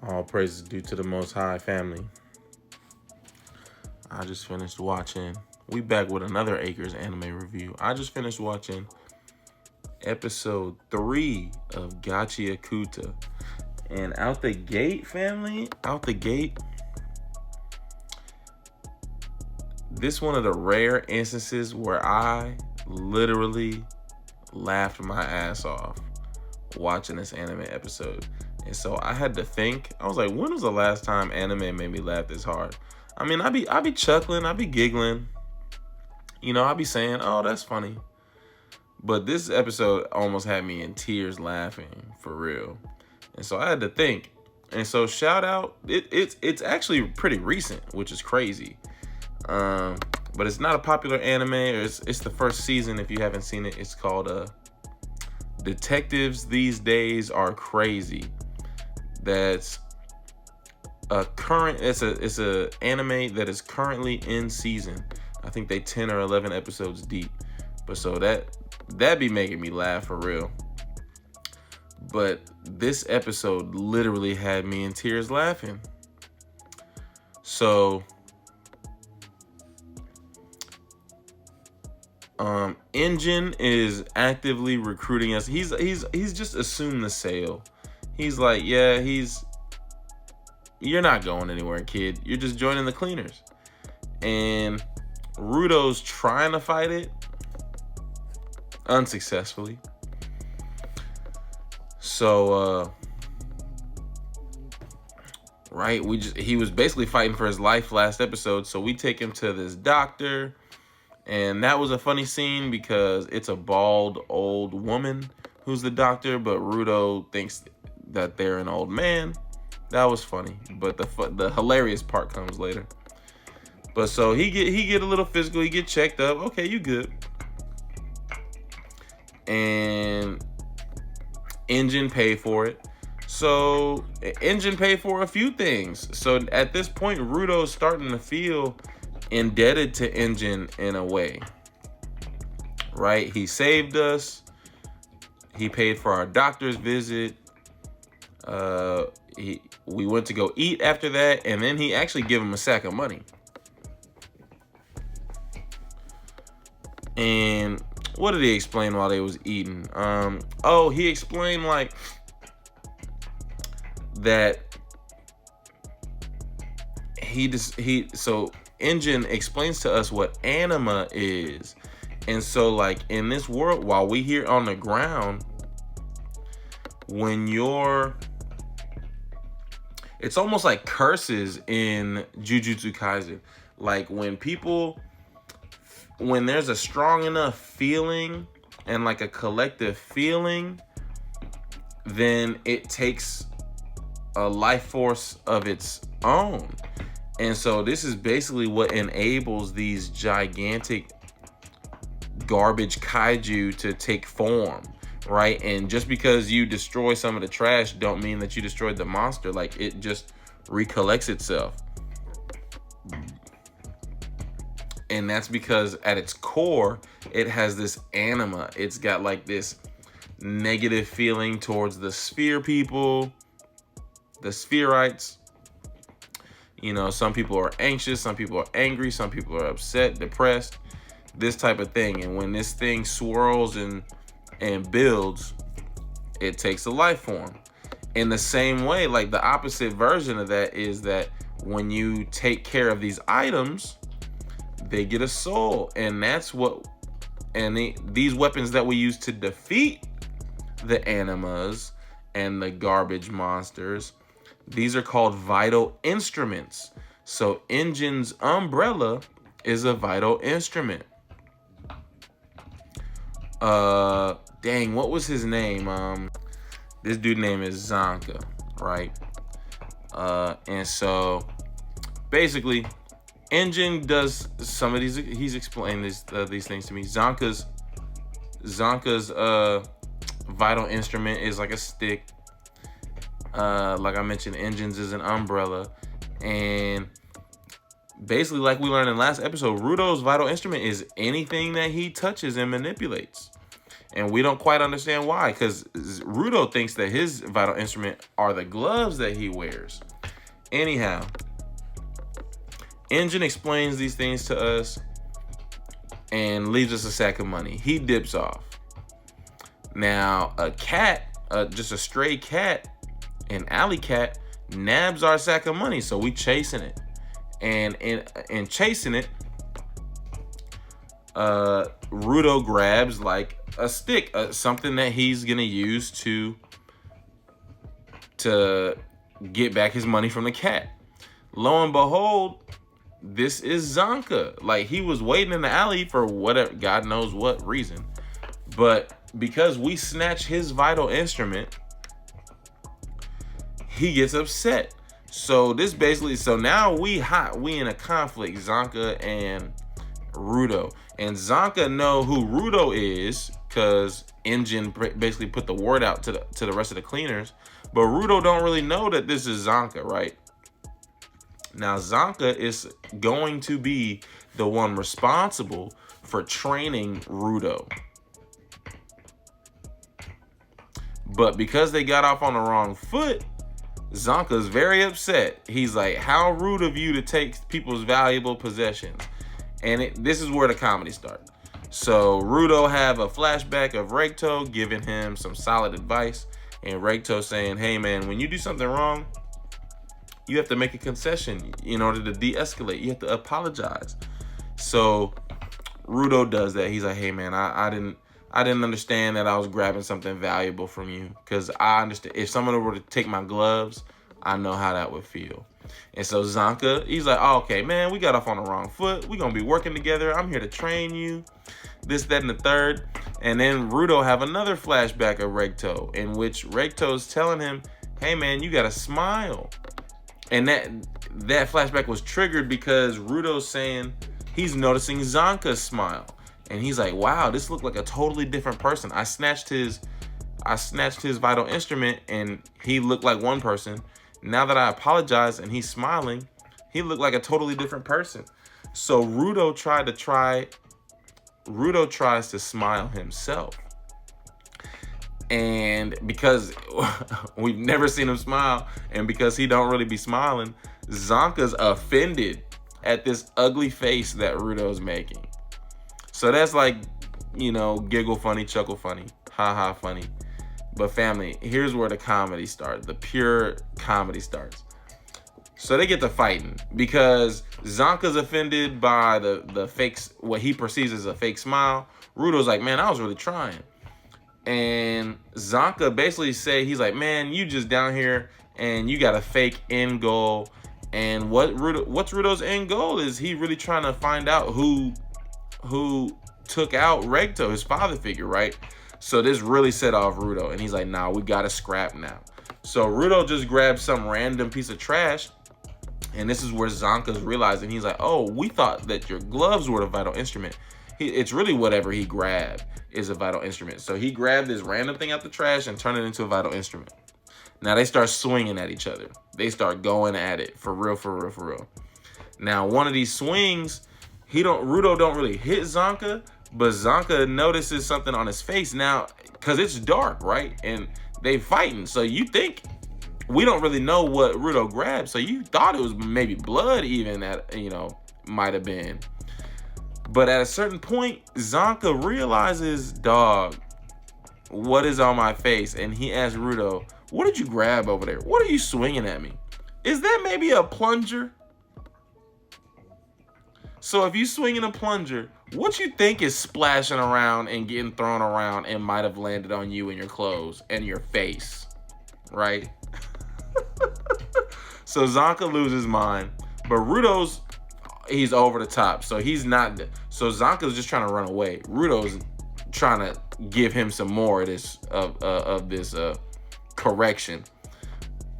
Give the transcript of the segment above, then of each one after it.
All praises due to the Most High family. I just finished watching. We back with another Acres anime review. I just finished watching episode 3 of GACHIAKUTA. And out the gate, family, out the gate, this one of the rare instances where I literally laughed my ass off watching this anime episode. And so I had to think. I was like, when was the last time anime made me laugh this hard? I mean, I be chuckling, I be giggling. You know, I be saying, oh, that's funny. But this episode almost had me in tears laughing, for real. And so I had to think. And so shout out, it's actually pretty recent, which is crazy. But it's not a popular anime. It's the first season. If you haven't seen it, it's called Detectives These Days Are Crazy. That's a current. It's a anime that is currently in season. I think they 10 or 11 episodes deep. But so that be making me laugh for real. But this episode literally had me in tears laughing. So Engine is actively recruiting us. He's just assumed the sale. He's like, yeah, you're not going anywhere, kid. You're just joining the cleaners. And RUDO's trying to fight it unsuccessfully. So right, he was basically fighting for his life last episode, so we take him to this doctor. And that was a funny scene because it's a bald old woman who's the doctor, but RUDO thinks that they're an old man. That was funny, but the hilarious part comes later. But so he get a little physical, he get checked up. Okay, you good. And Engine pay for it. So Engine pay for a few things. So at this point, RUDO's starting to feel indebted to Engine in a way, right? He saved us. He paid for our doctor's visit. We went to go eat after that, and then he actually gave him a sack of money. And what did he explain while they was eating? He explained like that so Engine explains to us what anima is. And so like in this world, while we here on the ground, it's almost like curses in Jujutsu Kaisen. Like when there's a strong enough feeling and like a collective feeling, then it takes a life force of its own. And so this is basically what enables these gigantic garbage kaiju to take form, right? And just because you destroy some of the trash don't mean that you destroyed the monster. Like, it just recollects itself. And that's because at its core, it has this anima. It's got like this negative feeling towards the sphere people, the spherites. You know, some people are anxious, some people are angry, some people are upset, depressed, this type of thing. And when this thing swirls and builds, it takes a life form. In the same way, like the opposite version of that is that when you take care of these items, they get a soul. And that's what, these weapons that we use to defeat the animas and the garbage monsters, these are called vital instruments. So Engine's umbrella is a vital instrument. Dang, what was his name? This dude's name is ZANKA, right? And so basically, Engine does some of these. He's explained these things to me. Zanka's vital instrument is like a stick. Like I mentioned, Engine's is an umbrella. And basically, like we learned in the last episode, RUDO's vital instrument is anything that he touches and manipulates. And we don't quite understand why, because Rudo thinks that his vital instrument are the gloves that he wears. Anyhow, Engine explains these things to us and leaves us a sack of money. He dips off. Now, a cat, just a stray cat, an alley cat, nabs our sack of money, so we chasing it. And in chasing it, Rudo grabs like a stick, something that he's gonna use to get back his money from the cat. Lo and behold, this is ZANKA. Like, he was waiting in the alley for whatever, God knows what reason. But because we snatch his vital instrument, he gets upset. So this basically, so now we in a conflict, ZANKA and RUDO. And ZANKA know who RUDO is because Engine basically put the word out to the rest of the cleaners. But RUDO don't really know that this is ZANKA, right? Now, ZANKA is going to be the one responsible for training RUDO. But because they got off on the wrong foot, ZANKA's very upset. He's like, how rude of you to take people's valuable possessions. And this is where the comedy starts. So RUDO have a flashback of Regto giving him some solid advice. And Regto saying, hey man, when you do something wrong, you have to make a concession in order to de-escalate. You have to apologize. So RUDO does that. He's like, hey man, I didn't understand that I was grabbing something valuable from you, because I understand if someone were to take my gloves, I know how that would feel. And so ZANKA, he's like, oh, okay, man, we got off on the wrong foot. We're going to be working together. I'm here to train you. This, that, and the third. And then RUDO have another flashback of Regto, in which Regto's telling him, hey, man, you got to smile. And that flashback was triggered because RUDO's saying he's noticing ZANKA's smile. And he's like, wow, this looked like a totally different person. I snatched his vital instrument and he looked like one person. Now that I apologize and he's smiling, he looked like a totally different person. So RUDO tries to smile himself. And because we've never seen him smile, and because he don't really be smiling, ZANKA's offended at this ugly face that RUDO's making. So that's like, you know, giggle funny, chuckle funny, ha ha funny. But family, here's where the comedy starts. The pure comedy starts. So they get to fighting because ZANKA's offended by the fakes, what he perceives as a fake smile. RUDO's like, man, I was really trying. And ZANKA basically he's like, man, you just down here and you got a fake end goal. And what's RUDO's end goal is he really trying to find out who took out Regto, his father figure, right? So this really set off RUDO, and he's like, nah, we gotta scrap now. So RUDO just grabbed some random piece of trash, and this is where ZANKA's realizing, he's like, oh, we thought that your gloves were the vital instrument. It's really whatever he grabbed is a vital instrument. So he grabbed this random thing out the trash and turned it into a vital instrument. Now they start swinging at each other. They start going at it for real, for real, for real. Now one of these swings, RUDO don't really hit ZANKA, but ZANKA notices something on his face now, because it's dark, right? And they fighting. So you think, we don't really know what RUDO grabbed. So you thought it was maybe blood even, that, you know, might have been. But at a certain point, ZANKA realizes, dog, what is on my face? And he asks RUDO, what did you grab over there? What are you swinging at me? Is that maybe a plunger? So if you swinging a plunger, what you think is splashing around and getting thrown around and might have landed on you and your clothes and your face, right? So ZANKA loses his mind, but RUDO's, he's over the top. So he's not, so ZANKA's just trying to run away. RUDO's trying to give him some more of this correction,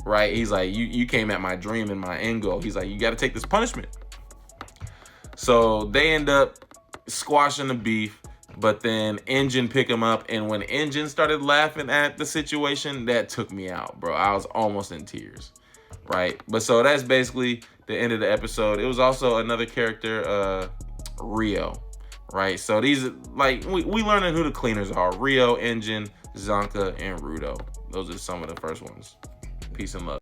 right? He's like, you came at my dream and my end goal. He's like, you got to take this punishment. So they end up squashing the beef, but then Engine pick him up. And when Engine started laughing at the situation, that took me out, bro. I was almost in tears, right? But so that's basically the end of the episode. It was also another character, Rio. right? So these, like, we learning who the cleaners are: Rio, Engine, ZANKA, and RUDO. Those are some of the first ones. Peace and love.